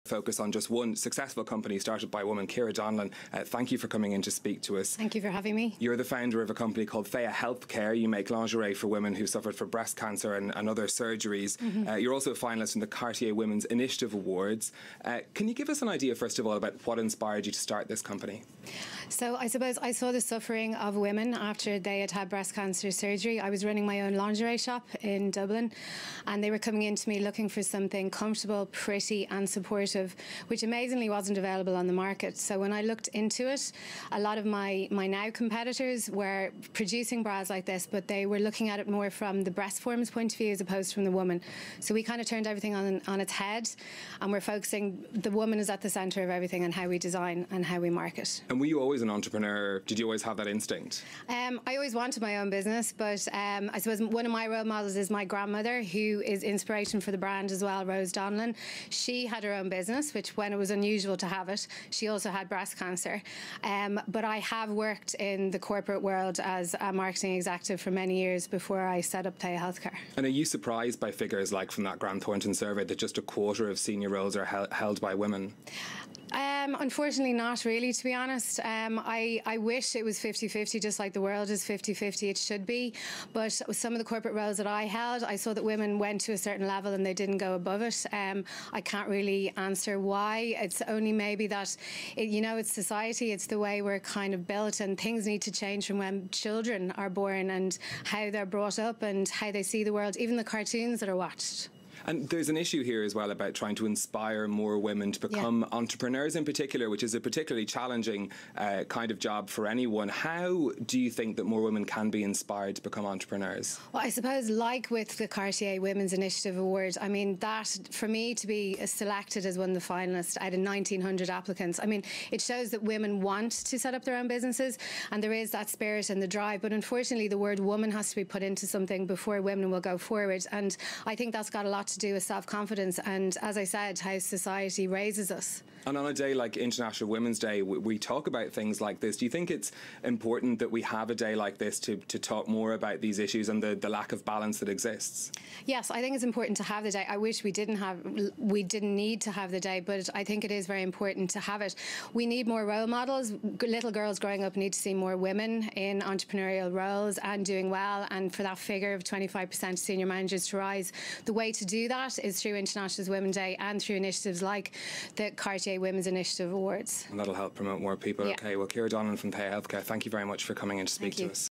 Focus on just one successful company started by a woman, Ciara Donnellan. Thank you for coming in to speak to us. Thank you for having me. You're the founder of a company called Fea Healthcare. You make lingerie for women who suffered from breast cancer and other surgeries. You're also a finalist in the Cartier Women's Initiative Awards. Can you give us an idea, first of all, about what inspired you to start this company? So I suppose I saw the suffering of women after they had had breast cancer surgery. I was running my own lingerie shop in Dublin, and they were coming into me looking for something comfortable, pretty and supportive, which amazingly wasn't available on the market. So when I looked into it, a lot of my now competitors were producing bras like this, but they were looking at it more from the breast form's point of view as opposed from the woman. So we kind of turned everything on its head, and we're focusing, the woman is at the centre of everything and how we design and how we market. And were you always an entrepreneur? Did you always have that instinct? I always wanted my own business, but I suppose one of my role models is my grandmother, who is inspiration for the brand as well, Rose Donnellan. She had her own business, which when it was unusual to have it, she also had breast cancer. But I have worked in the corporate world as a marketing executive for many years before I set up Fea Healthcare. And are you surprised by figures like from that Grant Thornton survey that just a quarter of senior roles are held by women? Unfortunately not really, to be honest. I wish it was 50-50, just like the world is 50-50, it should be. But some of the corporate roles that I held, I saw that women went to a certain level and they didn't go above it. I can't really answer why. It's only maybe that, it's society, it's the way we're kind of built, and things need to change from when children are born and how they're brought up and how they see the world, even the cartoons that are watched. And there's an issue here as well about trying to inspire more women to become entrepreneurs in particular, which is a particularly challenging kind of job for anyone. How do you think that more women can be inspired to become entrepreneurs? Well, I suppose like with the Cartier Women's Initiative Awards, I mean, that for me to be selected as one of the finalists out of 1,900 applicants, I mean, it shows that women want to set up their own businesses and there is that spirit and the drive. But unfortunately, the word woman has to be put into something before women will go forward. And I think that's got a lot to do with self-confidence and, as I said, how society raises us. And on a day like International Women's Day, we talk about things like this. Do you think it's important that we have a day like this to talk more about these issues and the lack of balance that exists? Yes, I think it's important to have the day. I wish we didn't need to have the day, but I think it is very important to have it. We need more role models. Little girls growing up need to see more women in entrepreneurial roles and doing well, and for that figure of 25% senior managers to rise. The way to do that is through International Women's Day and through initiatives like the Cartier Women's Initiative Awards. And that'll help promote more people. Yeah. Okay, well, Ciara Donnellan from Fea Healthcare, thank you very much for coming in to speak to us.